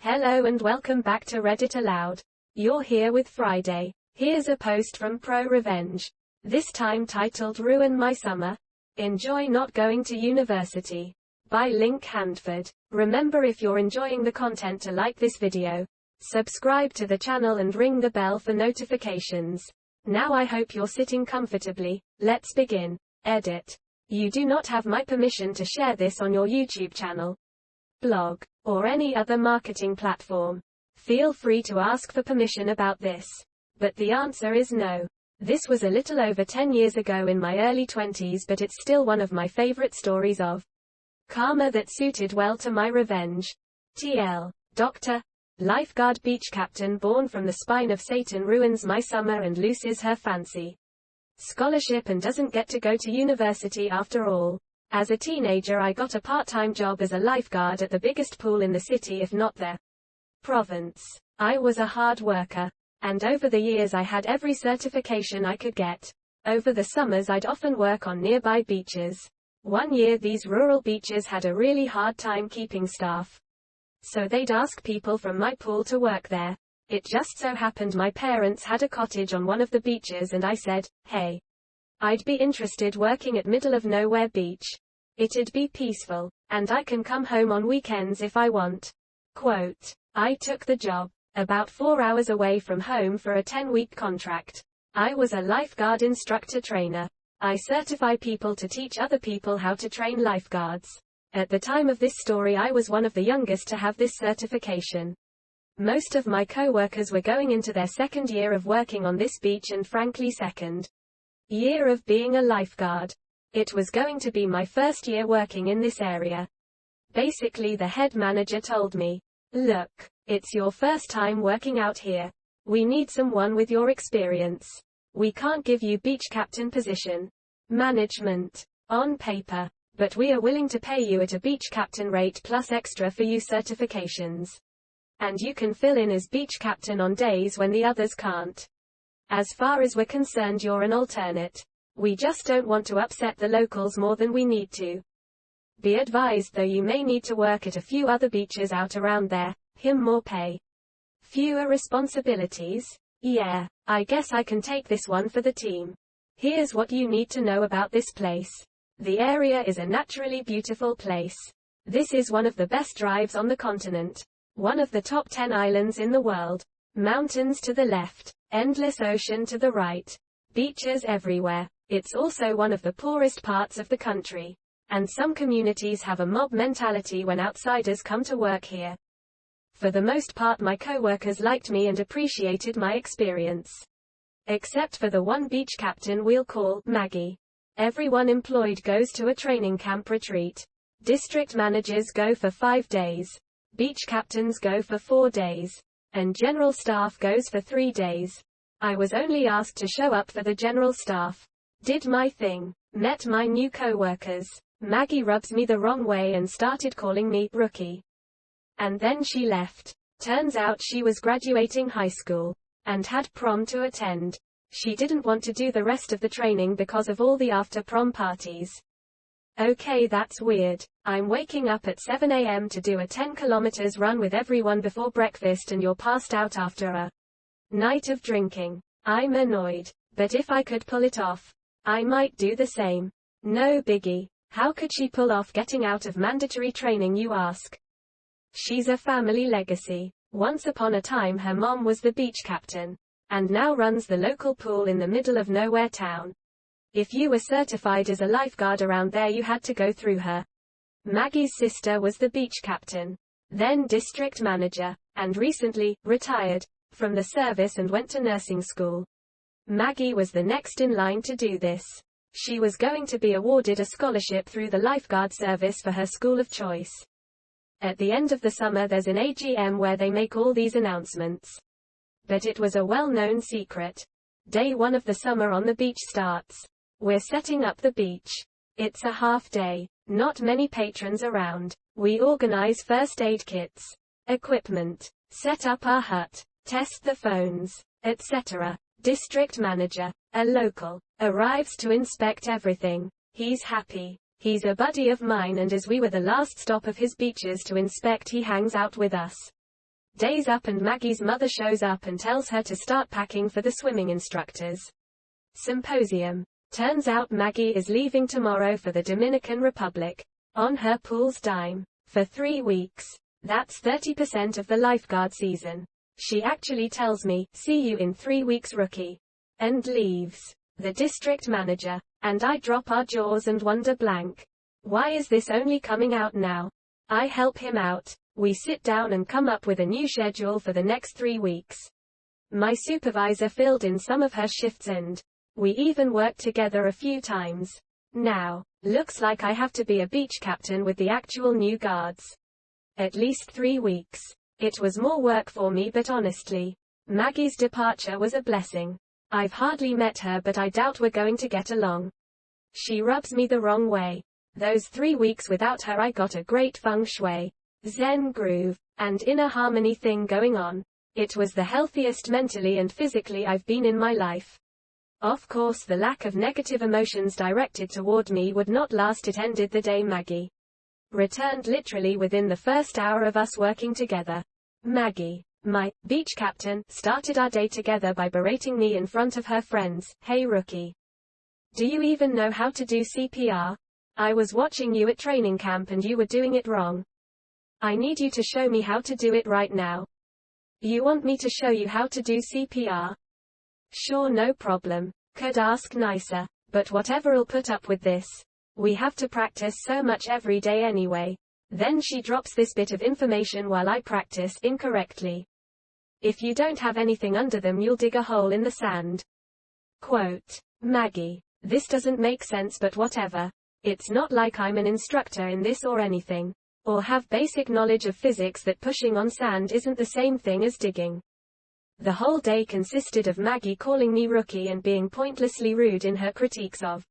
Hello and welcome back to Reddit Aloud. You're here with Friday. Here's a post from ProRevenge. This time titled Ruin My Summer. Enjoy Not Going to University. By linkhandford. Remember, if you're enjoying the content, to like this video, subscribe to the channel and ring the bell for notifications. Now I hope you're sitting comfortably. Let's begin. Edit. You do not have my permission to share this on your YouTube channel, blog, or any other marketing platform. Feel free to ask for permission about this. But the answer is no. This was a little over 10 years ago in my early 20s, but it's still one of my favorite stories of karma that suited well to my revenge. TL. Dr. Lifeguard beach captain born from the spine of Satan ruins my summer and loses her fancy scholarship and doesn't get to go to university after all. As a teenager, I got a part-time job as a lifeguard at the biggest pool in the city, if not the province. I was a hard worker, and over the years I had every certification I could get. Over the summers I'd often work on nearby beaches. One year these rural beaches had a really hard time keeping staff, so they'd ask people from my pool to work there. It just so happened my parents had a cottage on one of the beaches and I said, hey, I'd be interested working at middle of nowhere beach. It'd be peaceful, and I can come home on weekends if I want. Quote. I took the job, about 4 hours away from home for a 10-week contract. I was a lifeguard instructor trainer. I certify people to teach other people how to train lifeguards. At the time of this story I was one of the youngest to have this certification. Most of my co-workers were going into their second year of working on this beach and frankly second year of being a lifeguard. It was going to be my first year working in this area. Basically the head manager told me, look, it's your first time working out here. We need someone with your experience. We can't give you beach captain position management on paper, but we are willing to pay you at a beach captain rate plus extra for you certifications. And you can fill in as beach captain on days when the others can't. As far as we're concerned, you're an alternate. We just don't want to upset the locals more than we need to. Be advised though, you may need to work at a few other beaches out around there. More pay, fewer responsibilities. Yeah, I guess I can take this one for the team. Here's what you need to know about this place. The area is a naturally beautiful place. This is one of the best drives on the continent. One of the top 10 islands in the world. Mountains to the left, endless ocean to the right. Beaches everywhere. It's also one of the poorest parts of the country. And some communities have a mob mentality when outsiders come to work here. For the most part my co-workers liked me and appreciated my experience. Except for the one beach captain we'll call Maggie. Everyone employed goes to a training camp retreat. District managers go for 5 days. Beach captains go for 4 days. And general staff goes for 3 days. I was only asked to show up for the general staff. Did my thing. Met my new co-workers. Maggie rubs me the wrong way and started calling me rookie. And then she left. Turns out she was graduating high school and had prom to attend. She didn't want to do the rest of the training because of all the after prom parties. Okay, that's weird. I'm waking up at 7 a.m. to do a 10 kilometers run with everyone before breakfast and you're passed out after a night of drinking. I'm annoyed. But if I could pull it off, I might do the same. No biggie. How could she pull off getting out of mandatory training, you ask? She's a family legacy. Once upon a time her mom was the beach captain, and now runs the local pool in the middle of nowhere town. If you were certified as a lifeguard around there you had to go through her. Maggie's sister was the beach captain, then district manager, and recently retired from the service and went to nursing school. Maggie was the next in line to do this. She was going to be awarded a scholarship through the lifeguard service for her school of choice. At the end of the summer there's an AGM where they make all these announcements. But it was a well-known secret. Day 1 of the summer on the beach starts. We're setting up the beach. It's a half day. Not many patrons around. We organize first aid kits, equipment, set up our hut, test the phones, etc. District manager, a local, arrives to inspect everything. He's happy. He's a buddy of mine, and as we were the last stop of his beaches to inspect, he hangs out with us. Day's up and Maggie's mother shows up and tells her to start packing for the swimming instructors' symposium. Turns out Maggie is leaving tomorrow for the Dominican Republic, on her pool's dime, for 3 weeks. That's 30% of the lifeguard season. She actually tells me, "See you in 3 weeks, rookie," and leaves. The district manager and I drop our jaws and wonder blank. Why is this only coming out now? I help him out. We sit down and come up with a new schedule for the next 3 weeks. My supervisor filled in some of her shifts and we even worked together a few times. Now, looks like I have to be a beach captain with the actual new guards. At least 3 weeks. It was more work for me, but honestly, Maggie's departure was a blessing. I've hardly met her, but I doubt we're going to get along. She rubs me the wrong way. Those 3 weeks without her I got a great feng shui, zen groove, and inner harmony thing going on. It was the healthiest mentally and physically I've been in my life. Of course, the lack of negative emotions directed toward me would not last. It ended the day Maggie returned literally within the first hour of us working together. Maggie, my beach captain, started our day together by berating me in front of her friends. "Hey rookie. Do you even know how to do CPR? I was watching you at training camp and you were doing it wrong. I need you to show me how to do it right now." "You want me to show you how to do CPR? Sure, no problem. Could ask nicer. But whatever'll put up with this. We have to practice so much every day anyway." Then she drops this bit of information while I practice incorrectly. "If you don't have anything under them, you'll dig a hole in the sand." Quote. Maggie, this doesn't make sense, but whatever. It's not like I'm an instructor in this or anything. Or have basic knowledge of physics that pushing on sand isn't the same thing as digging. The whole day consisted of Maggie calling me rookie and being pointlessly rude in her critiques of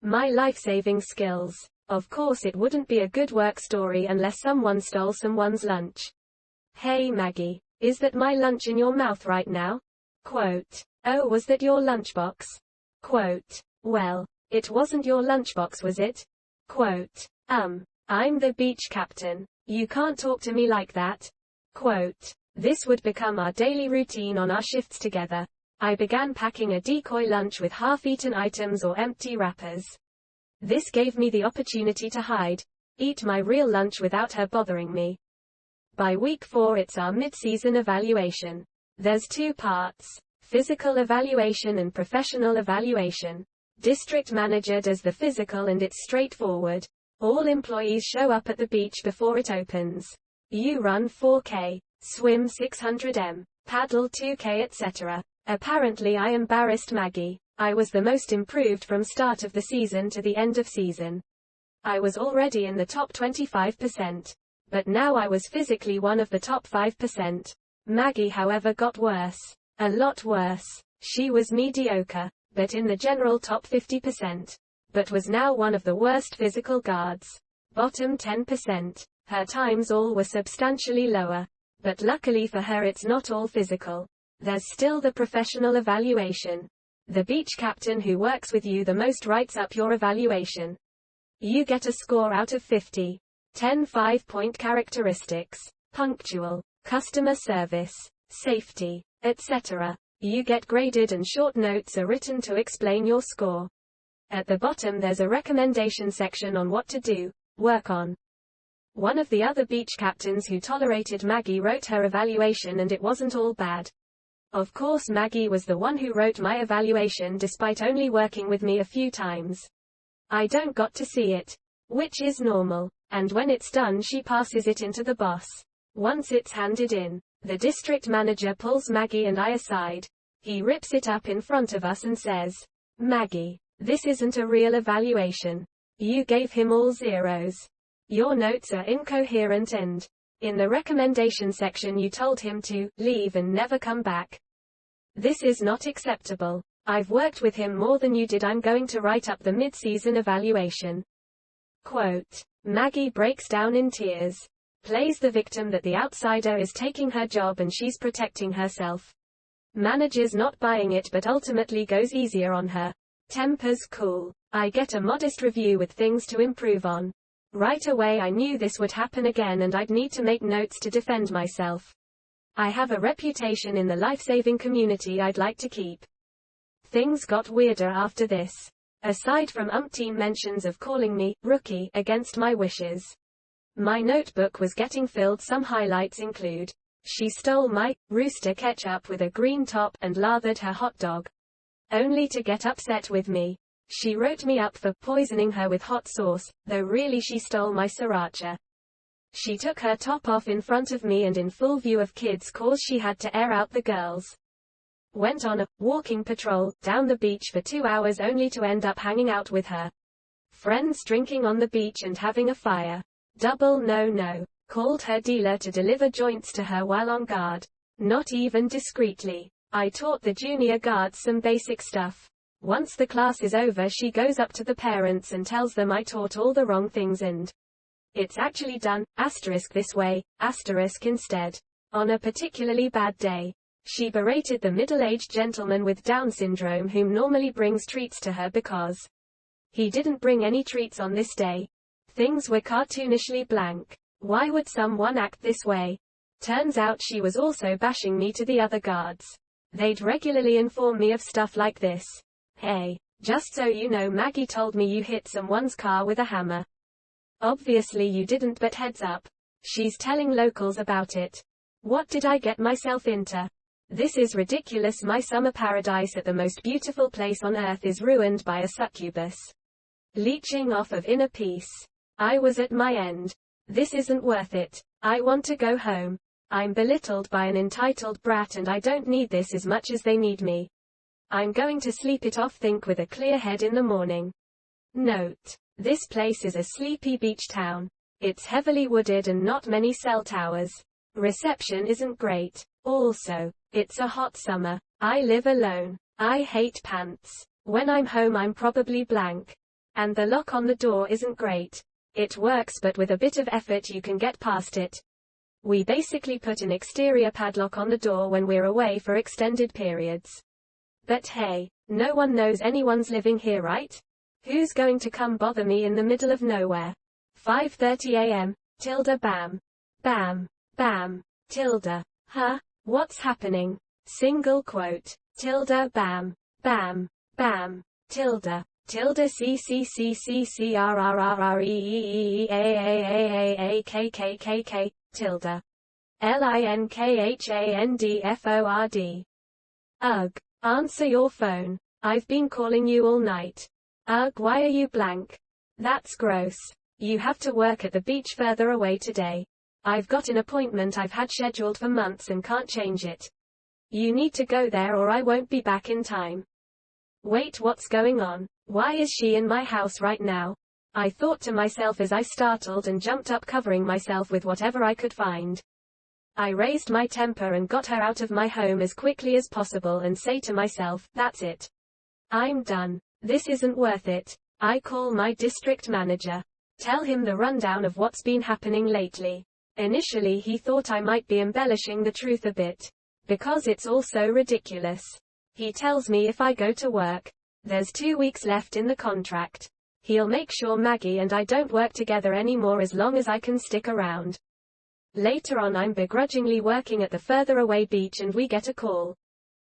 my life-saving skills. Of course, it wouldn't be a good work story unless someone stole someone's lunch. "Hey Maggie, is that my lunch in your mouth right now?" Quote. "Oh, was that your lunchbox?" Quote. "Well, it wasn't your lunchbox, was it?" Quote. I'm the beach captain. You can't talk to me like that." Quote. This would become our daily routine on our shifts together. I began packing a decoy lunch with half-eaten items or empty wrappers. This gave me the opportunity to eat my real lunch without her bothering me. By week 4 it's our mid-season evaluation. There's 2 parts: physical evaluation and professional evaluation. District manager does the physical and it's straightforward. All employees show up at the beach before it opens. You run 4K, swim 600 m, paddle 2K, etc. Apparently I embarrassed Maggie. I was the most improved from start of the season to the end of season. I was already in the top 25%. But now I was physically one of the top 5%. Maggie, however, got worse. A lot worse. She was mediocre, but in the general top 50%. But was now one of the worst physical guards. Bottom 10%. Her times all were substantially lower. But luckily for her it's not all physical. There's still the professional evaluation. The beach captain who works with you the most writes up your evaluation. You get a score out of 50. 10 5-point characteristics: punctual, customer service, safety, etc. You get graded and short notes are written to explain your score. At the bottom there's a recommendation section on what to do, work on. One of the other beach captains who tolerated Maggie wrote her evaluation and it wasn't all bad. Of course, Maggie was the one who wrote my evaluation despite only working with me a few times. I don't got to see it, which is normal, and when it's done she passes it into the boss. Once it's handed in, the district manager pulls Maggie and I aside. He rips it up in front of us and says, "Maggie, this isn't a real evaluation. You gave him all zeros. Your notes are incoherent and in the recommendation section you told him to leave and never come back. This is not acceptable. I've worked with him more than you did. I'm going to write up the mid-season evaluation." Quote. Maggie breaks down in tears. Plays the victim that the outsider is taking her job and she's protecting herself. Manager's not buying it but ultimately goes easier on her. Temper's cool. I get a modest review with things to improve on. Right away I knew this would happen again and I'd need to make notes to defend myself. I have a reputation in the life-saving community I'd like to keep. Things got weirder after this. Aside from umpteen mentions of calling me rookie against my wishes, my notebook was getting filled. Some highlights include: she stole my rooster ketchup with a green top and lathered her hot dog, only to get upset with me. She wrote me up for poisoning her with hot sauce, though really she stole my sriracha. She took her top off in front of me and in full view of kids cause she had to air out the girls. Went on a walking patrol down the beach for 2 hours only to end up hanging out with her friends, drinking on the beach and having a fire. Double no. Called her dealer to deliver joints to her while on guard. Not even discreetly. I taught the junior guards some basic stuff. Once the class is over, she goes up to the parents and tells them I taught all the wrong things and it's actually done, this way, instead. On a particularly bad day, she berated the middle-aged gentleman with Down syndrome whom normally brings treats to her because he didn't bring any treats on this day. Things were cartoonishly blank. Why would someone act this way? Turns out she was also bashing me to the other guards. They'd regularly inform me of stuff like this. Hey, just so you know, Maggie told me you hit someone's car with a hammer. Obviously you didn't, but heads up. She's telling locals about it. What did I get myself into? This is ridiculous. My summer paradise at the most beautiful place on earth is ruined by a succubus leeching off of inner peace. I was at my end. This isn't worth it. I want to go home. I'm belittled by an entitled brat and I don't need this as much as they need me. I'm going to sleep it off. Think with a clear head in the morning. Note: this place is a sleepy beach town. It's heavily wooded and not many cell towers. Reception isn't great. Also, it's a hot summer. I live alone. I hate pants. When I'm home I'm probably blank. And the lock on the door isn't great. It works, but with a bit of effort you can get past it. We basically put an exterior padlock on the door when we're away for extended periods. But hey, no one knows anyone's living here, right? Who's going to come bother me in the middle of nowhere? 5:30 a.m. Bam. Bam. Bam. Huh? What's happening? Single quote. Bam. Bam. Bam. CCCCCRRRREEEEAAAAKKKK. LINKHANDFORD. Ugh. Answer your phone. I've been calling you all night. Ugh, why are you blank? That's gross. You have to work at the beach further away today. I've got an appointment I've had scheduled for months and can't change it. You need to go there or I won't be back in time. Wait, what's going on? Why is she in my house right now? I thought to myself as I startled and jumped up, covering myself with whatever I could find. I raised my temper and got her out of my home as quickly as possible and say to myself, that's it. I'm done. This isn't worth it. I call my district manager. Tell him the rundown of what's been happening lately. Initially he thought I might be embellishing the truth a bit. Because it's all so ridiculous. He tells me if I go to work, there's 2 weeks left in the contract. He'll make sure Maggie and I don't work together anymore as long as I can stick around. Later on I'm begrudgingly working at the further away beach and we get a call.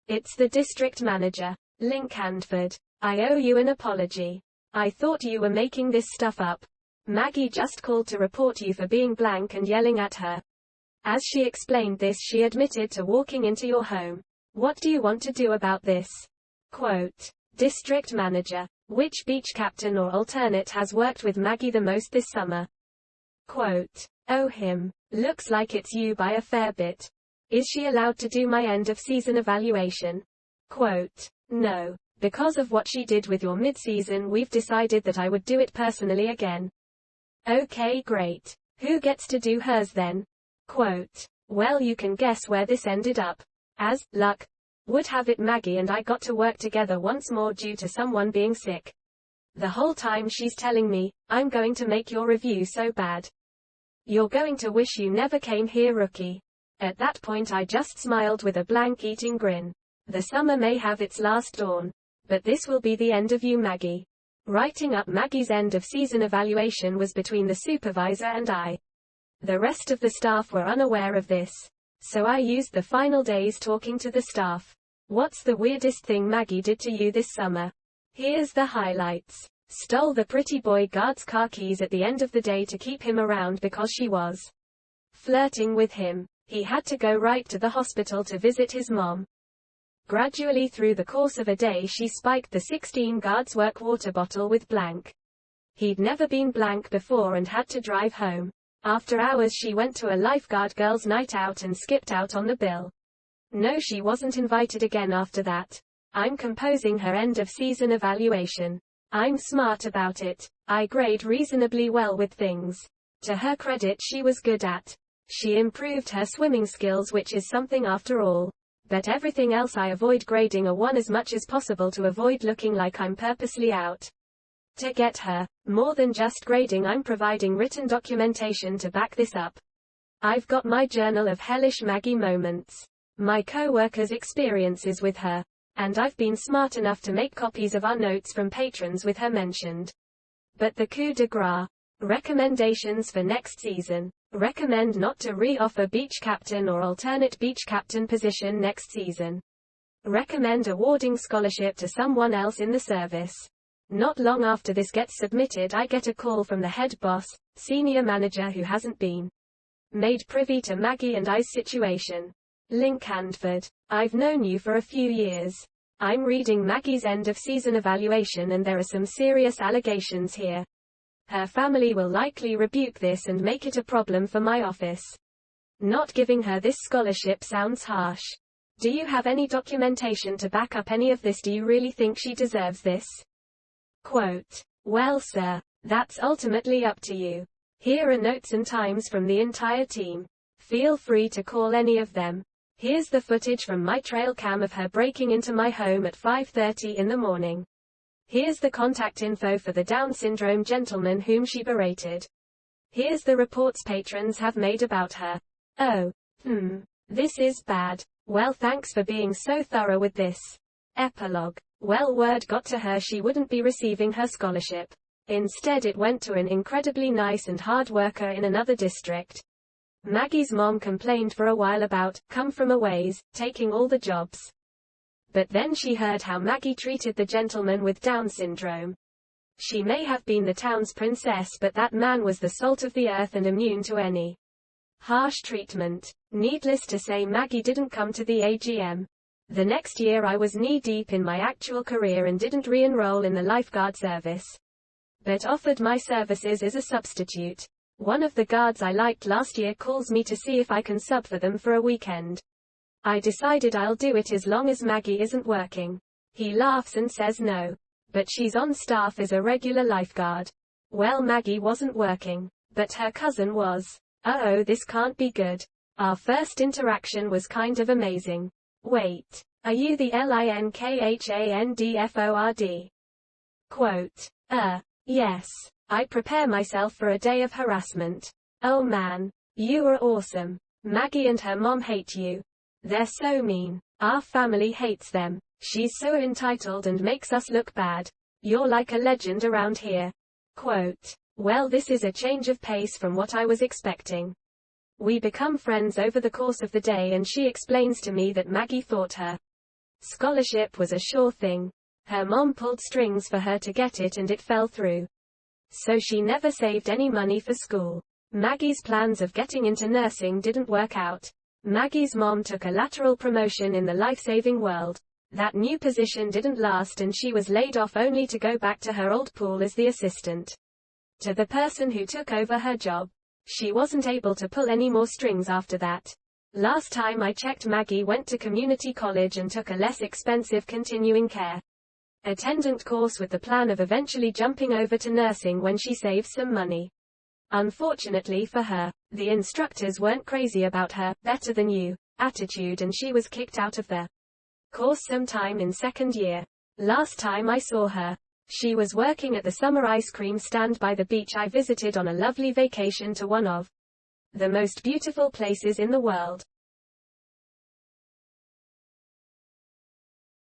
It's the district manager. Linkhandford. I owe you an apology. I thought you were making this stuff up. Maggie just called to report you for being blank and yelling at her. As she explained this, she admitted to walking into your home. What do you want to do about this? Quote. District manager. Which beach captain or alternate has worked with Maggie the most this summer? Quote. Oh, him. Looks like it's you by a fair bit. Is she allowed to do my end of season evaluation? Quote. No. Because of what she did with your mid-season, we've decided that I would do it personally again. Okay, great. Who gets to do hers then? Quote. Well, you can guess where this ended up. As luck would have it, Maggie and I got to work together once more due to someone being sick. The whole time she's telling me, I'm going to make your review so bad. You're going to wish you never came here, rookie. At that point I just smiled with a blank eating grin. The summer may have its last dawn. But this will be the end of you, Maggie. Writing up Maggie's end of season evaluation was between the supervisor and I. The rest of the staff were unaware of this. So I used the final days talking to the staff. What's the weirdest thing Maggie did to you this summer? Here's the highlights. Stole the pretty boy guard's car keys at the end of the day to keep him around because she was flirting with him. He had to go right to the hospital to visit his mom. Gradually through the course of a day she spiked the 16 guards work water bottle with blank. He'd never been blank before and had to drive home. After hours she went to a lifeguard girls' night out and skipped out on the bill. No, she wasn't invited again after that. I'm composing her end of season evaluation. I'm smart about it. I grade reasonably well with things. To her credit, she was good at. She improved her swimming skills, which is something after all. But everything else I avoid grading a 1 as much as possible to avoid looking like I'm purposely out to get her. More than just grading, I'm providing written documentation to back this up. I've got my journal of hellish Maggie moments, my co-workers' experiences with her, and I've been smart enough to make copies of our notes from patrons with her mentioned. But the coup de grace. Recommendations for next season. Recommend not to re-offer beach captain or alternate beach captain position next season. Recommend awarding scholarship to someone else in the service. Not long after this gets submitted, I get a call from the head boss, senior manager, who hasn't been made privy to Maggie and I's situation. Linkhandford. I've known you for a few years. I'm reading Maggie's end of season evaluation and there are some serious allegations here. Her family will likely rebuke this and make it a problem for my office. Not giving her this scholarship sounds harsh. Do you have any documentation to back up any of this? Do you really think she deserves this? Quote. Well, sir, that's ultimately up to you. Here are notes and times from the entire team. Feel free to call any of them. Here's the footage from my trail cam of her breaking into my home at 5:30 in the morning. Here's the contact info for the Down syndrome gentleman whom she berated. Here's the reports patrons have made about her. Oh. This is bad. Well, thanks for being so thorough with this. Epilogue. Well, word got to her she wouldn't be receiving her scholarship. Instead it went to an incredibly nice and hard worker in another district. Maggie's mom complained for a while about, come from a ways, taking all the jobs. But then she heard how Maggie treated the gentleman with Down syndrome. She may have been the town's princess, but that man was the salt of the earth and immune to any harsh treatment. Needless to say, Maggie didn't come to the AGM. The next year I was knee-deep in my actual career and didn't re-enroll in the lifeguard service, but offered my services as a substitute. One of the guards I liked last year calls me to see if I can sub for them for a weekend. I decided I'll do it as long as Maggie isn't working. He laughs and says no. But she's on staff as a regular lifeguard. Well, Maggie wasn't working, but her cousin was. Uh-oh, this can't be good. Our first interaction was kind of amazing. Wait. Are you the linkhandford? Quote. Yes. I prepare myself for a day of harassment. Oh man. You are awesome. Maggie and her mom hate you. They're so mean. Our family hates them. She's so entitled and makes us look bad. You're like a legend around here. Quote. Well, this is a change of pace from what I was expecting. We become friends over the course of the day and she explains to me that Maggie thought her scholarship was a sure thing. Her mom pulled strings for her to get it and it fell through. So she never saved any money for school. Maggie's plans of getting into nursing didn't work out. Maggie's mom took a lateral promotion in the life-saving world. That new position didn't last and she was laid off only to go back to her old pool as the assistant to the person who took over her job. She wasn't able to pull any more strings after that. Last time I checked, Maggie went to community college and took a less expensive continuing care attendant course with the plan of eventually jumping over to nursing when she saves some money. Unfortunately for her, the instructors weren't crazy about her better than you attitude and she was kicked out of the course sometime in second year. Last time I saw her, she was working at the summer ice cream stand by the beach I visited on a lovely vacation to one of the most beautiful places in the world.